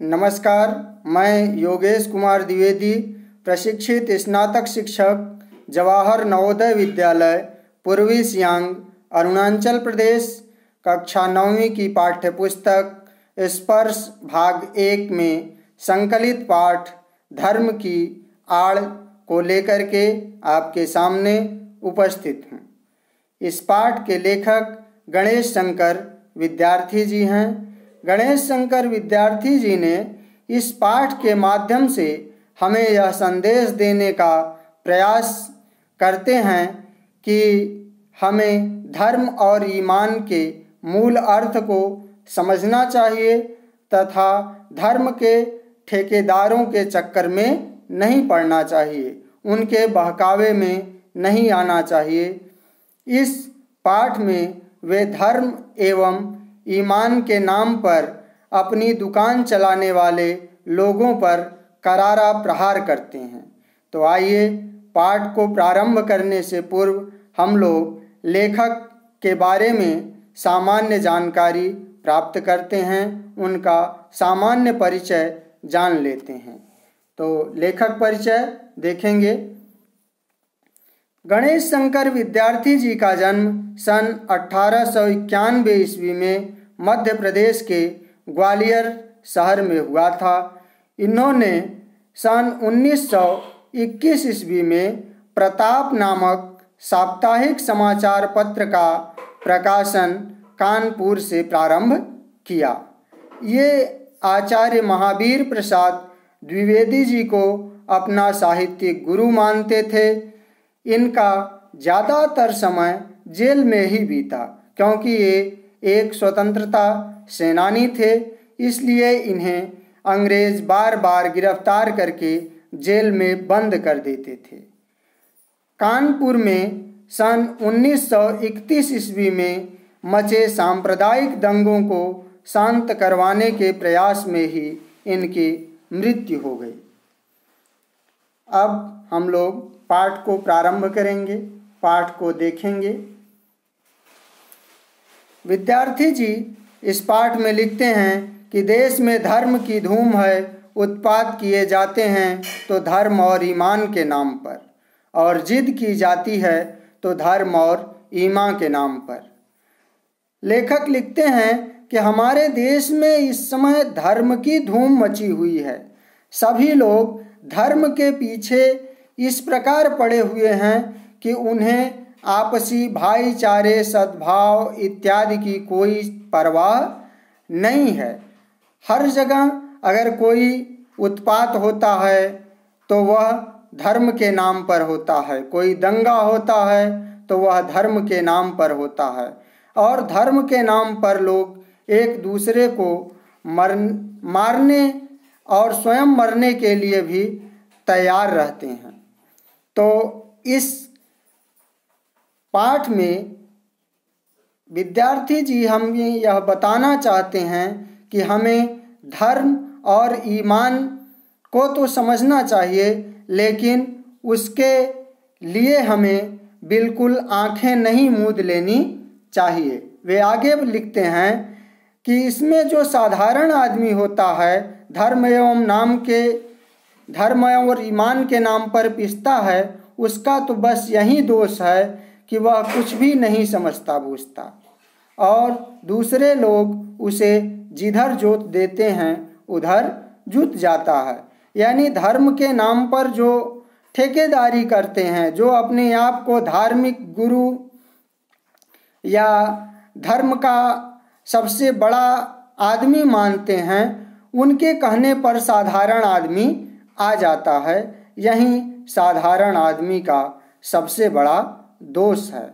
नमस्कार, मैं योगेश कुमार द्विवेदी, प्रशिक्षित स्नातक शिक्षक, जवाहर नवोदय विद्यालय, पूर्वी सियांग, अरुणाचल प्रदेश, कक्षा 9वीं की पाठ्यपुस्तक स्पर्श भाग 1 में संकलित पाठ धर्म की आड़ को लेकर के आपके सामने उपस्थित हूँ। इस पाठ के लेखक गणेश शंकर विद्यार्थी जी हैं। गणेश शंकर विद्यार्थी जी ने इस पाठ के माध्यम से हमें यह संदेश देने का प्रयास करते हैं कि हमें धर्म और ईमान के मूल अर्थ को समझना चाहिए तथा धर्म के ठेकेदारों के चक्कर में नहीं पड़ना चाहिए, उनके बहकावे में नहीं आना चाहिए। इस पाठ में वे धर्म एवं ईमान के नाम पर अपनी दुकान चलाने वाले लोगों पर करारा प्रहार करते हैं। तो आइए पाठ को प्रारंभ करने से पूर्व हम लोग लेखक के बारे में सामान्य जानकारी प्राप्त करते हैं, उनका सामान्य परिचय जान लेते हैं। तो लेखक परिचय देखेंगे। गणेश शंकर विद्यार्थी जी का जन्म सन 1891 ईस्वी में मध्य प्रदेश के ग्वालियर शहर में हुआ था। इन्होंने सन 1921 ईस्वी में प्रताप नामक साप्ताहिक समाचार पत्र का प्रकाशन कानपुर से प्रारंभ किया। ये आचार्य महावीर प्रसाद द्विवेदी जी को अपना साहित्यिक गुरु मानते थे। इनका ज़्यादातर समय जेल में ही बीता, क्योंकि ये एक स्वतंत्रता सेनानी थे, इसलिए इन्हें अंग्रेज बार बार गिरफ्तार करके जेल में बंद कर देते थे। कानपुर में सन 1931 ईस्वी में मचे सांप्रदायिक दंगों को शांत करवाने के प्रयास में ही इनकी मृत्यु हो गई। अब हम लोग पाठ को प्रारंभ करेंगे, पाठ को देखेंगे। विद्यार्थी जी इस पाठ में लिखते हैं कि देश में धर्म की धूम है, उत्पात किए जाते हैं तो धर्म और ईमान के नाम पर, और जिद की जाती है तो धर्म और ईमान के नाम पर। लेखक लिखते हैं कि हमारे देश में इस समय धर्म की धूम मची हुई है। सभी लोग धर्म के पीछे इस प्रकार पड़े हुए हैं कि उन्हें आपसी भाईचारे, सद्भाव इत्यादि की कोई परवाह नहीं है। हर जगह अगर कोई उत्पात होता है तो वह धर्म के नाम पर होता है, कोई दंगा होता है तो वह धर्म के नाम पर होता है, और धर्म के नाम पर लोग एक दूसरे को मारने और स्वयं मरने के लिए भी तैयार रहते हैं। तो इस पाठ में विद्यार्थी जी हमें यह बताना चाहते हैं कि हमें धर्म और ईमान को तो समझना चाहिए, लेकिन उसके लिए हमें बिल्कुल आंखें नहीं मूंद लेनी चाहिए। वे आगे लिखते हैं कि इसमें जो साधारण आदमी होता है, धर्म और ईमान के नाम पर पिसता है, उसका तो बस यही दोष है कि वह कुछ भी नहीं समझता बूझता, और दूसरे लोग उसे जिधर जोत देते हैं उधर जुत जाता है। यानी धर्म के नाम पर जो ठेकेदारी करते हैं, जो अपने आप को धार्मिक गुरु या धर्म का सबसे बड़ा आदमी मानते हैं, उनके कहने पर साधारण आदमी आ जाता है। यही साधारण आदमी का सबसे बड़ा दोष है।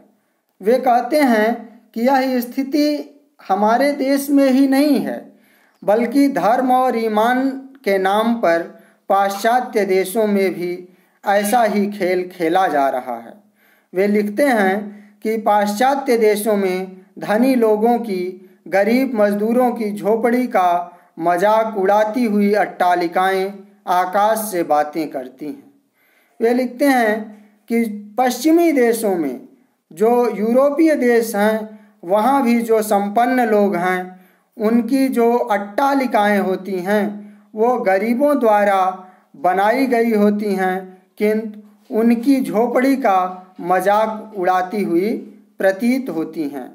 वे कहते हैं कि यह स्थिति हमारे देश में ही नहीं है, बल्कि धर्म और ईमान के नाम पर पाश्चात्य देशों में भी ऐसा ही खेल खेला जा रहा है। वे लिखते हैं कि पाश्चात्य देशों में धनी लोगों की गरीब मजदूरों की झोपड़ी का मजाक उड़ाती हुई अट्टालिकाएं आकाश से बातें करती हैं। वे लिखते हैं कि पश्चिमी देशों में, जो यूरोपीय देश हैं, वहाँ भी जो संपन्न लोग हैं, उनकी जो अट्टालिकाएं होती हैं वो गरीबों द्वारा बनाई गई होती हैं, किंतु उनकी झोपड़ी का मजाक उड़ाती हुई प्रतीत होती हैं।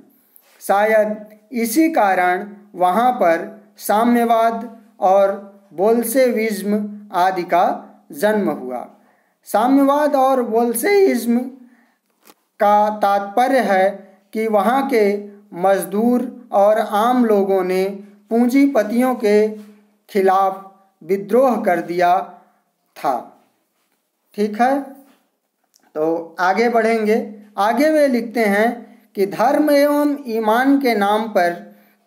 शायद इसी कारण वहाँ पर साम्यवाद और बोल्शेविज्म आदि का जन्म हुआ। साम्यवाद और बोल्शेविज्म का तात्पर्य है कि वहाँ के मजदूर और आम लोगों ने पूंजीपतियों के खिलाफ विद्रोह कर दिया था। ठीक है, तो आगे बढ़ेंगे। आगे वे लिखते हैं कि धर्म एवं ईमान के नाम पर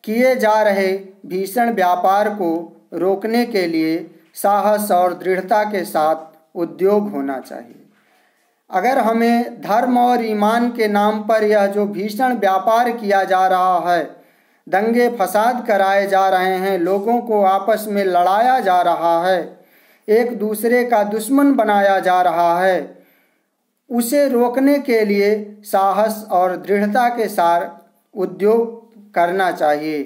किए जा रहे भीषण व्यापार को रोकने के लिए साहस और दृढ़ता के साथ उद्योग होना चाहिए। अगर हमें धर्म और ईमान के नाम पर यह जो भीषण व्यापार किया जा रहा है, दंगे फसाद कराए जा रहे हैं, लोगों को आपस में लड़ाया जा रहा है, एक दूसरे का दुश्मन बनाया जा रहा है, उसे रोकने के लिए साहस और दृढ़ता के साथ उद्योग करना चाहिए।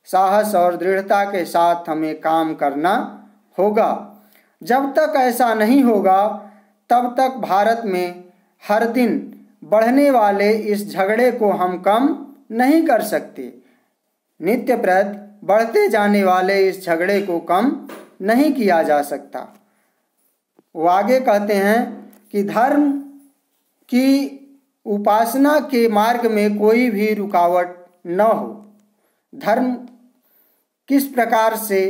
साहस और दृढ़ता के साथ हमें काम करना होगा। जब तक ऐसा नहीं होगा तब तक भारत में हर दिन बढ़ने वाले इस झगड़े को हम कम नहीं कर सकते। नित्य प्रति बढ़ते जाने वाले इस झगड़े को कम नहीं किया जा सकता। वो आगे कहते हैं कि धर्म की उपासना के मार्ग में कोई भी रुकावट न हो। धर्म किस प्रकार से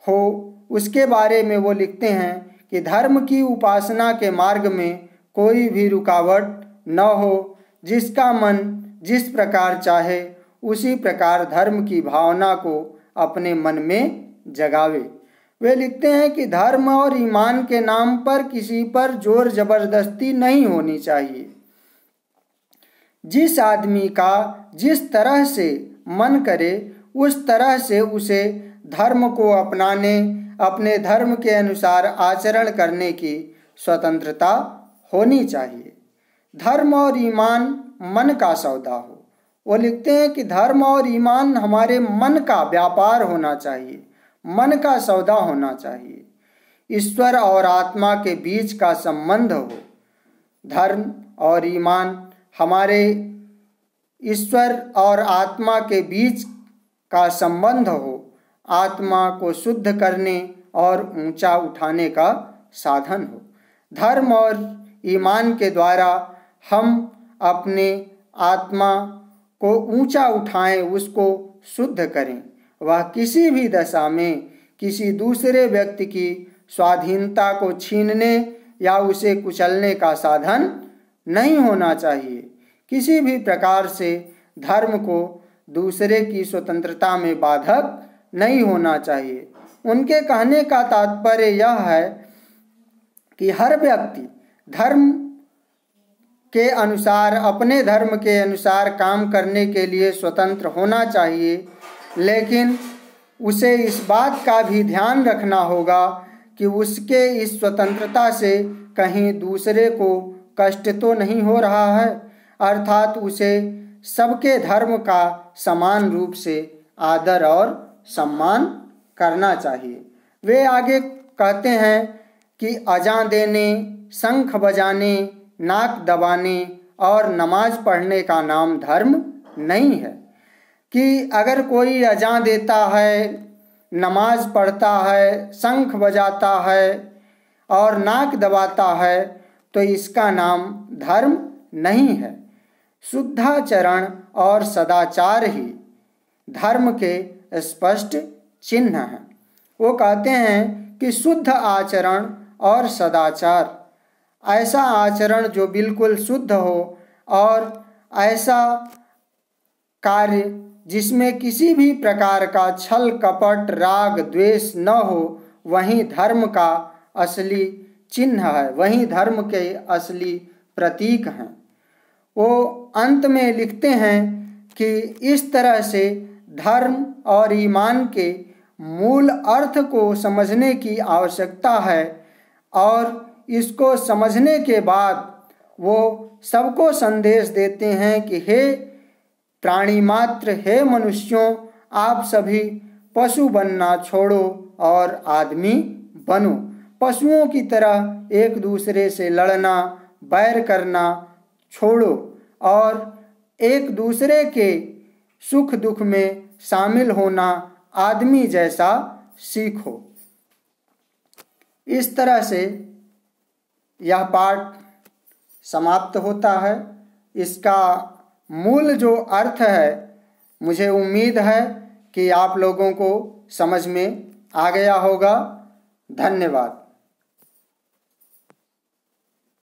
हो उसके बारे में वो लिखते हैं कि धर्म की उपासना के मार्ग में कोई भी रुकावट न हो। जिसका मन जिस प्रकार चाहे उसी प्रकार धर्म की भावना को अपने मन में जगावे। वे लिखते हैं कि धर्म और ईमान के नाम पर किसी पर जोर जबरदस्ती नहीं होनी चाहिए। जिस आदमी का जिस तरह से मन करे उस तरह से उसे धर्म को अपनाने, अपने धर्म के अनुसार आचरण करने की स्वतंत्रता होनी चाहिए। धर्म और ईमान मन का सौदा हो। वो लिखते हैं कि धर्म और ईमान हमारे मन का व्यापार होना चाहिए, मन का सौदा होना चाहिए। ईश्वर और आत्मा के बीच का संबंध हो। धर्म और ईमान हमारे ईश्वर और आत्मा के बीच का संबंध हो, आत्मा को शुद्ध करने और ऊंचा उठाने का साधन हो। धर्म और ईमान के द्वारा हम अपने आत्मा को ऊंचा उठाएं, उसको शुद्ध करें। वह किसी भी दशा में किसी दूसरे व्यक्ति की स्वाधीनता को छीनने या उसे कुचलने का साधन नहीं होना चाहिए। किसी भी प्रकार से धर्म को दूसरे की स्वतंत्रता में बाधक नहीं होना चाहिए। उनके कहने का तात्पर्य यह है कि हर व्यक्ति धर्म के अनुसार, अपने धर्म के अनुसार काम करने के लिए स्वतंत्र होना चाहिए, लेकिन उसे इस बात का भी ध्यान रखना होगा कि उसके इस स्वतंत्रता से कहीं दूसरे को कष्ट तो नहीं हो रहा है, अर्थात उसे सबके धर्म का समान रूप से आदर और सम्मान करना चाहिए। वे आगे कहते हैं कि अजान देने, शंख बजाने, नाक दबाने और नमाज पढ़ने का नाम धर्म नहीं है। कि अगर कोई अजान देता है, नमाज पढ़ता है, शंख बजाता है और नाक दबाता है तो इसका नाम धर्म नहीं है। शुद्धाचरण और सदाचार ही धर्म के स्पष्ट चिन्ह हैं। वो कहते हैं कि शुद्ध आचरण और सदाचार, ऐसा आचरण जो बिल्कुल शुद्ध हो और ऐसा कार्य जिसमें किसी भी प्रकार का छल कपट राग द्वेष न हो, वही धर्म का असली चिन्ह है, वही धर्म के असली प्रतीक हैं। वो अंत में लिखते हैं कि इस तरह से धर्म और ईमान के मूल अर्थ को समझने की आवश्यकता है और इसको समझने के बाद वो सबको संदेश देते हैं कि हे प्राणी मात्र, हे मनुष्यों, आप सभी पशु बनना छोड़ो और आदमी बनो। पशुओं की तरह एक दूसरे से लड़ना, बैर करना छोड़ो और एक दूसरे के सुख दुख में शामिल होना आदमी जैसा सीखो। इस तरह से यह पाठ समाप्त होता है। इसका मूल जो अर्थ है, मुझे उम्मीद है कि आप लोगों को समझ में आ गया होगा। धन्यवाद।